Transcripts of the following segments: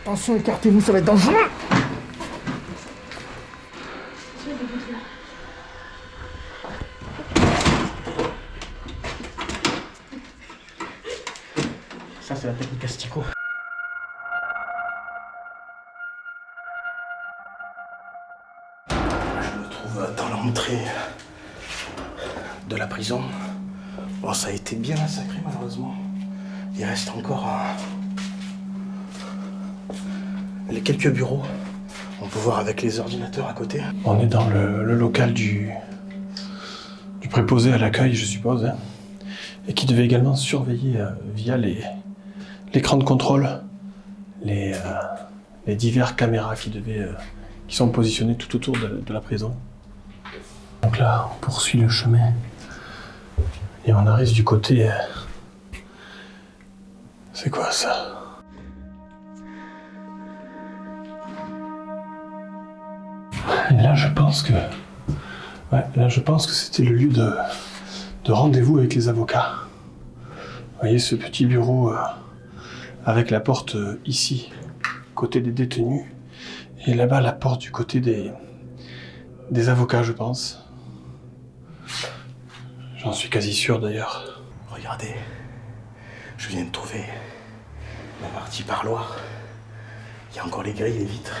Attention, écartez-vous, ça va être dangereux. Ça, c'est la technique asticot. Je me trouve dans l'entrée de la prison. Bon, ça a été bien massacré, malheureusement. Il reste encore les quelques bureaux. On peut voir avec les ordinateurs à côté. On est dans le local du préposé à l'accueil, je suppose, hein, et qui devait également surveiller via l'écran de contrôle les diverses caméras qui sont positionnées tout autour de la prison. Donc là, on poursuit le chemin et on arrive du côté... C'est quoi ça? Et là, je pense que c'était le lieu de rendez-vous avec les avocats. Vous voyez ce petit bureau avec la porte ici, côté des détenus, et là-bas la porte du côté des avocats, je pense. J'en suis quasi sûr d'ailleurs. Regardez, je viens de trouver la partie parloir. Il y a encore les grilles, les vitres,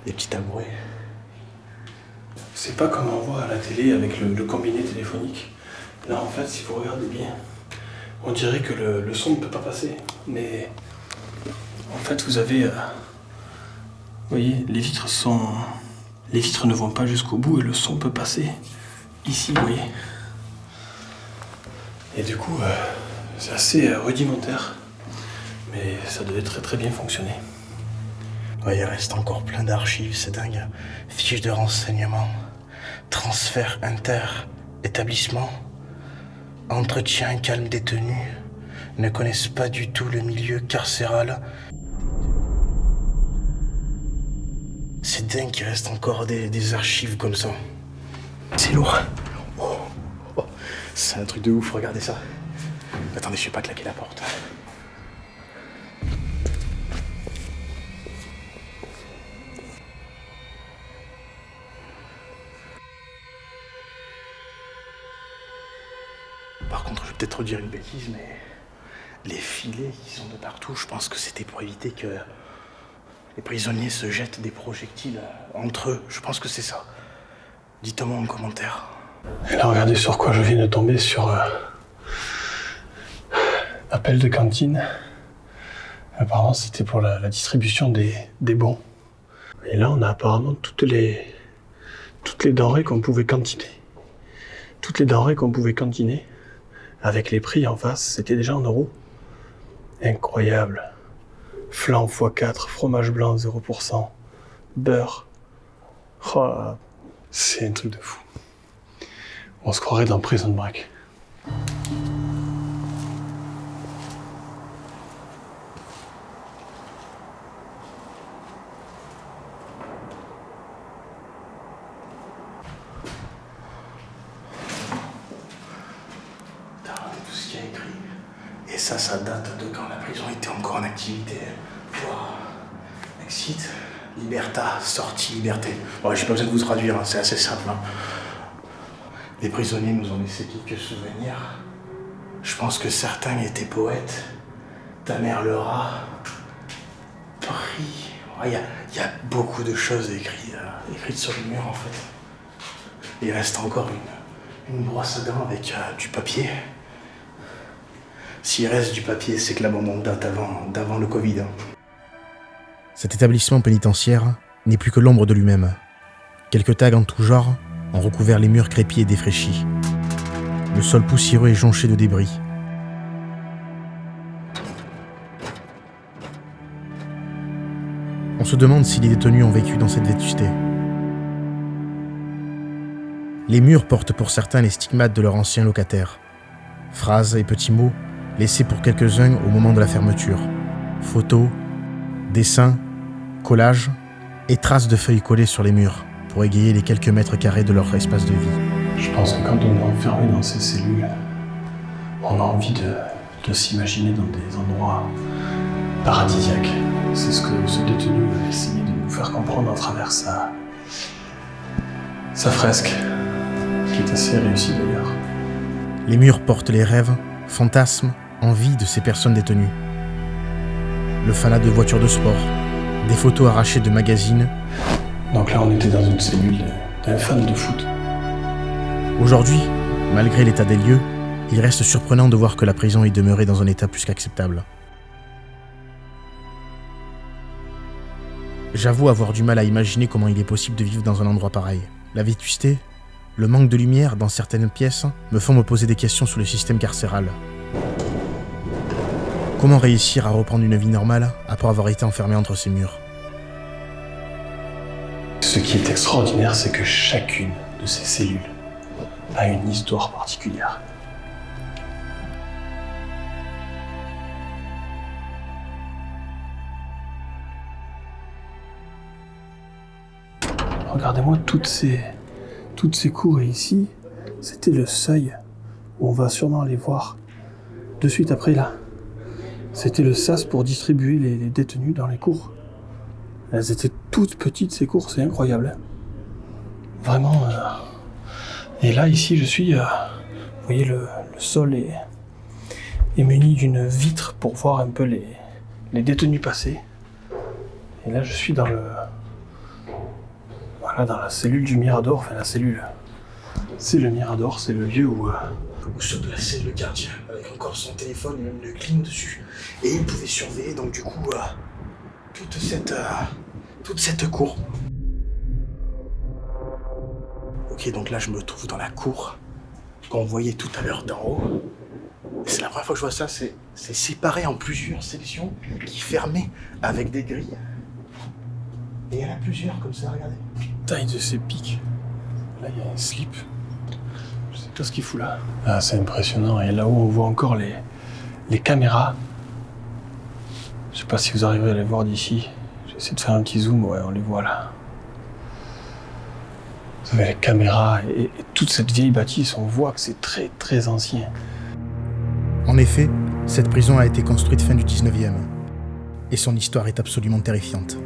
les petits tabourets. C'est pas comme on voit à la télé avec le combiné téléphonique. Là, en fait, si vous regardez bien, on dirait que le son ne peut pas passer. Mais en fait, vous avez... vous voyez, les vitres ne vont pas jusqu'au bout et le son peut passer ici, vous voyez. Et du coup, c'est assez rudimentaire. Mais ça devait très très bien fonctionner. Ouais, il reste encore plein d'archives, c'est dingue. Fiches de renseignement, transfert inter-établissement, entretien calme détenu, ne connaissent pas du tout le milieu carcéral. C'est dingue qu'il reste encore des archives comme ça. C'est lourd. Oh, oh, c'est un truc de ouf, regardez ça. Attendez, je sais pas claquer la porte. Par contre, je vais peut-être redire une bêtise, mais les filets qui sont de partout, je pense que c'était pour éviter que les prisonniers se jettent des projectiles entre eux. Je pense que c'est ça. Dites-moi en commentaire. Et là, regardez sur quoi je viens de tomber, sur appel de cantine. Apparemment, c'était pour la distribution des bons. Et là, on a apparemment toutes les denrées qu'on pouvait cantiner. Toutes les denrées qu'on pouvait cantiner. Avec les prix en face, c'était déjà en euros. Incroyable. Flan x4, fromage blanc 0%, beurre. Oh, c'est un truc de fou. On se croirait dans Prison Break. Et ça date de quand la prison était encore en activité. Exit, liberta, sortie, liberté. Bon, j'ai pas besoin de vous traduire, hein, c'est assez simple. Hein. Les prisonniers nous ont laissé quelques souvenirs. Je pense que certains étaient poètes. Ta mère le rat. Prix. Il y a beaucoup de choses écrites sur le mur en fait. Il reste encore une brosse à dents avec du papier. S'il reste du papier, c'est que l'abandon date d'avant le Covid. Cet établissement pénitentiaire n'est plus que l'ombre de lui-même. Quelques tags en tout genre ont recouvert les murs crépis et défraîchis. Le sol poussiéreux est jonché de débris. On se demande si les détenus ont vécu dans cette vétusté. Les murs portent pour certains les stigmates de leurs anciens locataires. Phrases et petits mots laissés pour quelques-uns au moment de la fermeture. Photos, dessins, collages et traces de feuilles collées sur les murs pour égayer les quelques mètres carrés de leur espace de vie. Je pense que quand on est enfermé dans ces cellules, on a envie de s'imaginer dans des endroits paradisiaques. C'est ce que ce détenu a essayé de nous faire comprendre à travers sa fresque, qui est assez réussie d'ailleurs. Les murs portent les rêves, fantasmes, envies de ces personnes détenues. Le fanat de voitures de sport, des photos arrachées de magazines. Donc là, on était dans une cellule d'un fan de foot. Aujourd'hui, malgré l'état des lieux, il reste surprenant de voir que la prison est demeurée dans un état plus qu'acceptable. J'avoue avoir du mal à imaginer comment il est possible de vivre dans un endroit pareil. La vétusté, le manque de lumière dans certaines pièces me font me poser des questions sur le système carcéral. Comment réussir à reprendre une vie normale après avoir été enfermé entre ces murs ? Ce qui est extraordinaire, c'est que chacune de ces cellules a une histoire particulière. Regardez-moi toutes ces cours, et ici, c'était le seuil où on va sûrement aller voir de suite après là. C'était le sas pour distribuer les détenus dans les cours. Elles étaient toutes petites ces cours, c'est incroyable. Vraiment. Et là ici je suis, vous voyez le sol est muni d'une vitre pour voir un peu les détenus passer. Et là je suis dans dans la cellule du Mirador, enfin la cellule. C'est le Mirador, c'est le lieu où Sur de la cellule, le gardien, avec encore son téléphone et même le clim dessus. Et il pouvait surveiller donc du coup toute cette cour. Ok, donc là je me trouve dans la cour qu'on voyait tout à l'heure d'en haut. C'est la première fois que je vois ça, c'est séparé en plusieurs sections qui fermaient avec des grilles. Et il y en a plusieurs comme ça, regardez. Taille de ces pics. Là il y a un slip. Je sais pas ce qu'il fout là. Ah, c'est impressionnant. Et là-haut on voit encore les caméras. Je sais pas si vous arrivez à les voir d'ici. J'essaie de faire un petit zoom, ouais, on les voit là. Vous avez les caméras et toute cette vieille bâtisse, on voit que c'est très très ancien. En effet, cette prison a été construite fin du 19e. Et son histoire est absolument terrifiante.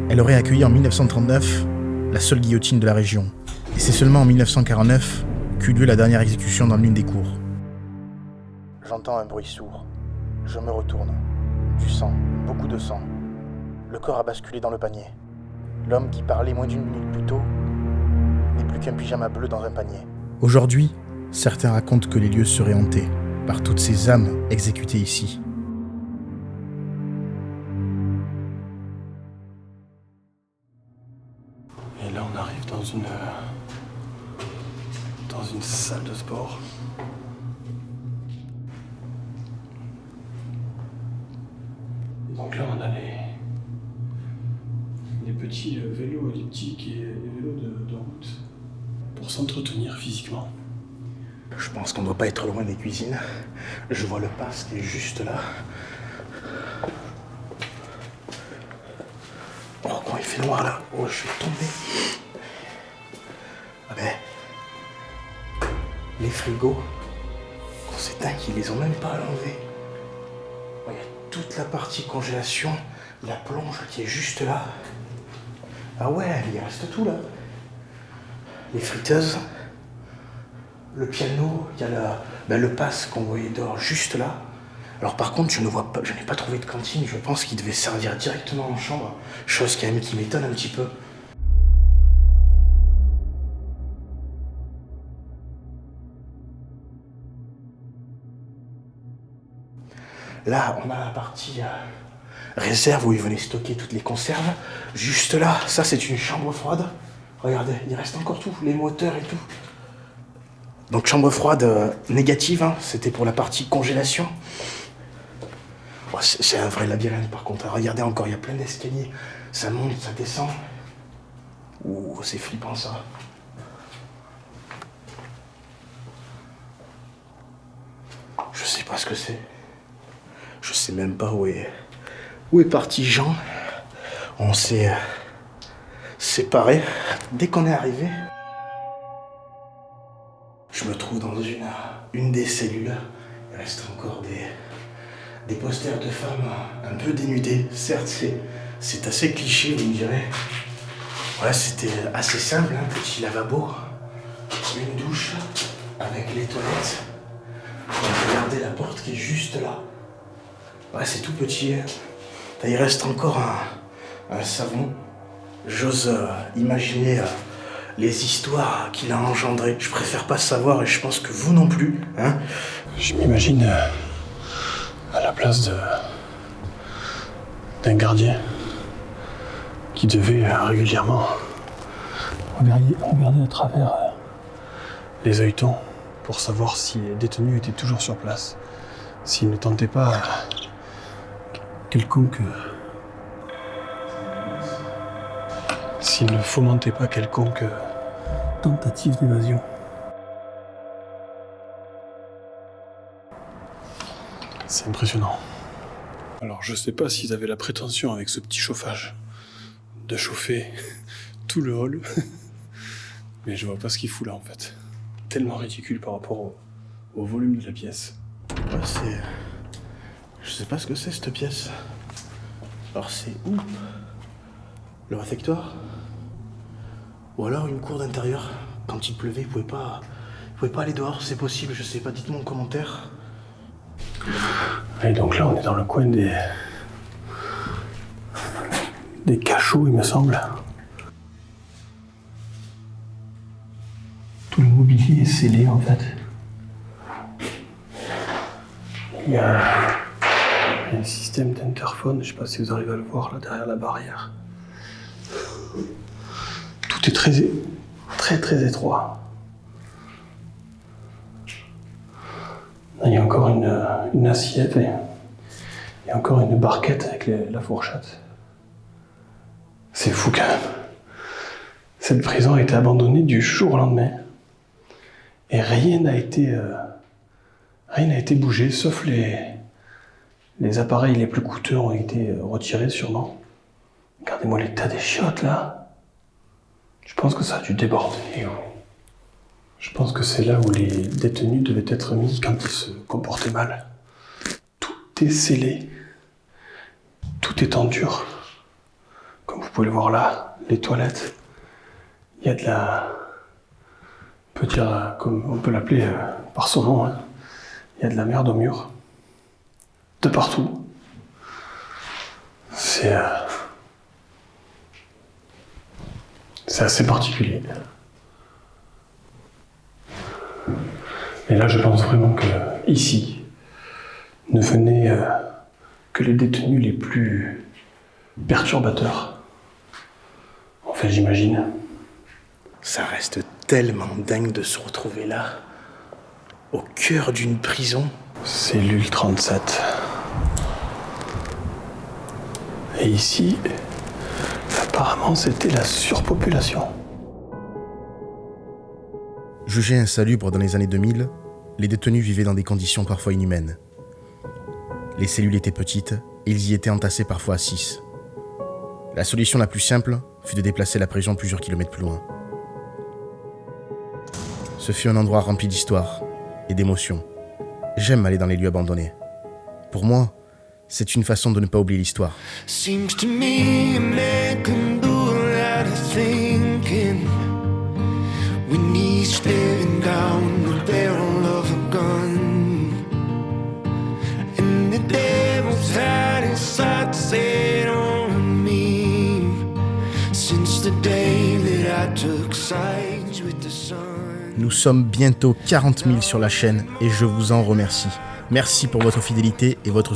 Elle aurait accueilli en 1939 la seule guillotine de la région. Et c'est seulement en 1949 qu'eut lieu la dernière exécution dans l'une des cours. J'entends un bruit sourd. Je me retourne. Du sang, beaucoup de sang. Le corps a basculé dans le panier. L'homme qui parlait moins d'une minute plus tôt n'est plus qu'un pyjama bleu dans un panier. Aujourd'hui, certains racontent que les lieux seraient hantés par toutes ces âmes exécutées ici. Et là on arrive dans une salle de sport. Donc là on a les petits vélos elliptiques et les vélos de route pour s'entretenir physiquement. Je pense qu'on ne doit pas être loin des cuisines. Je vois le pass qui est juste là. Oh, quand il fait noir là. Oh, je vais tomber. Ah ben, les frigos, quand c'est dingue, ils les ont même pas enlevés. Oh, il y a toute la partie congélation, la plonge qui est juste là. Ah ouais, il reste tout là. Les friteuses, le piano, il y a le pass qu'on voyait dehors juste là. Alors par contre, je n'ai pas trouvé de cantine, je pense qu'il devait servir directement en chambre, chose qui m'étonne un petit peu. Là, on a la partie réserve où ils venaient stocker toutes les conserves. Juste là, ça c'est une chambre froide. Regardez, il reste encore tout, les moteurs et tout. Donc chambre froide négative, hein, c'était pour la partie congélation. Oh, c'est un vrai labyrinthe par contre. Regardez encore, il y a plein d'escaliers. Ça monte, ça descend. Ouh, c'est flippant ça. Je sais pas ce que c'est. Je sais même pas où est parti Jean. On s'est séparés dès qu'on est arrivé. Je me trouve dans une des cellules. Il reste encore des posters de femmes un peu dénudées. Certes, c'est assez cliché, vous me direz. Voilà, c'était assez simple, un petit lavabo, une douche avec les toilettes. Et regardez la porte qui est juste là. Ouais, c'est tout petit. Il reste encore un savon. J'ose imaginer les histoires qu'il a engendrées. Je préfère pas savoir et je pense que vous non plus. Hein. Je m'imagine à la place d'un gardien qui devait régulièrement regarder à travers les œilletons pour savoir si les détenus étaient toujours sur place, s'ils ne tentaient pas s'ils ne fomentaient pas quelconque tentative d'évasion. C'est impressionnant. Alors je sais pas s'ils avaient la prétention avec ce petit chauffage de chauffer tout le hall, mais je vois pas ce qu'il fout là en fait. Tellement ridicule par rapport au volume de la pièce. Ouais, c'est... Je sais pas ce que c'est cette pièce. Alors c'est où? Le réfectoire? Ou alors une cour d'intérieur? Quand il pleuvait, vous pouvez pas aller dehors, c'est possible, je sais pas, dites-moi en commentaire. Et donc là on est dans le coin des cachots, il me semble. Tout le mobilier est scellé en fait. Il y a un système d'interphone, je sais pas si vous arrivez à le voir là derrière la barrière. Tout est très étroit. Il y a encore une assiette et encore une barquette avec la fourchette. C'est fou quand même. Cette prison a été abandonnée du jour au lendemain. Et rien n'a été bougé, sauf les appareils les plus coûteux ont été retirés sûrement. Regardez-moi l'état des chiottes là. Je pense que ça a dû déborder. Je pense que c'est là où les détenus devaient être mis quand ils se comportaient mal. Tout est scellé. Tout est en dur. Comme vous pouvez le voir là, les toilettes. Il y a de la... On peut dire, comme on peut l'appeler par son nom, hein. Il y a de la merde au mur. De partout. C'est assez particulier. Et là, je pense vraiment que ici ne venaient que les détenus les plus perturbateurs. Enfin, j'imagine. Ça reste tellement dingue de se retrouver là, au cœur d'une prison. Cellule 37. Et ici, apparemment, c'était la surpopulation. Jugés insalubres dans les années 2000, les détenus vivaient dans des conditions parfois inhumaines. Les cellules étaient petites et ils y étaient entassés parfois à 6. La solution la plus simple fut de déplacer la prison plusieurs kilomètres plus loin. Ce fut un endroit rempli d'histoire et d'émotions. J'aime aller dans les lieux abandonnés. Pour moi, c'est une façon de ne pas oublier l'histoire. Seems to me a man can do a lot of thinking when he's staring down the barrel of a gun, and the devil's had his sights set on me since the day that I took sides with the sun. Nous sommes bientôt 40 000 sur la chaîne et je vous en remercie. Merci pour votre fidélité et votre soutien.